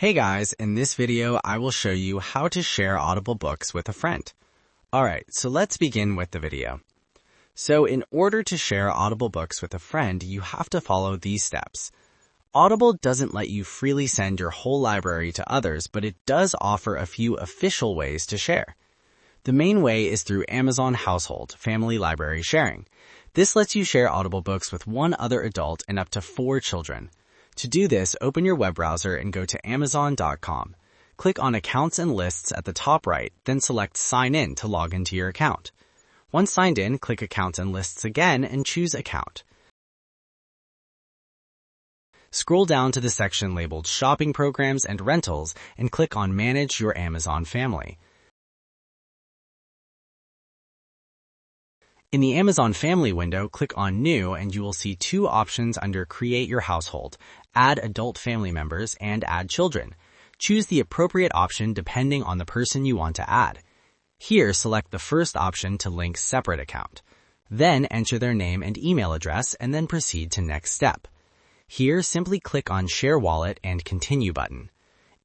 Hey guys, in this video I will show you how to share Audible books with a friend. Alright, so let's begin with the video. So in order to share Audible books with a friend, you have to follow these steps. Audible doesn't let you freely send your whole library to others, but it does offer a few official ways to share. The main way is through Amazon Household Family Library Sharing. This lets you share Audible books with one other adult and up to 4 children. To do this, open your web browser and go to Amazon.com. Click on Accounts and Lists at the top right, then select Sign In to log into your account. Once signed in, click Accounts and Lists again and choose Account. Scroll down to the section labeled Shopping Programs and Rentals and click on Manage Your Amazon Family. In the Amazon Family window, click on New and you will see 2 options under Create Your Household, Add Adult Family Members, and Add Children. Choose the appropriate option depending on the person you want to add. Here, select the first option to link Separate Account. Then enter their name and email address and then proceed to Next Step. Here, simply click on Share Wallet and Continue button.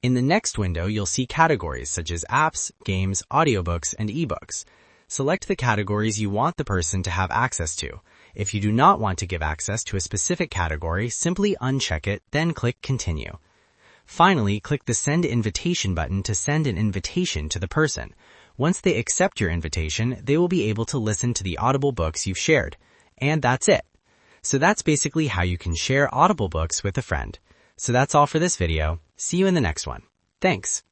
In the next window, you'll see categories such as apps, games, audiobooks, and ebooks. Select the categories you want the person to have access to. If you do not want to give access to a specific category, simply uncheck it, then click Continue. Finally, click the Send Invitation button to send an invitation to the person. Once they accept your invitation, they will be able to listen to the Audible books you've shared. And that's it. So that's basically how you can share Audible books with a friend. So that's all for this video. See you in the next one. Thanks.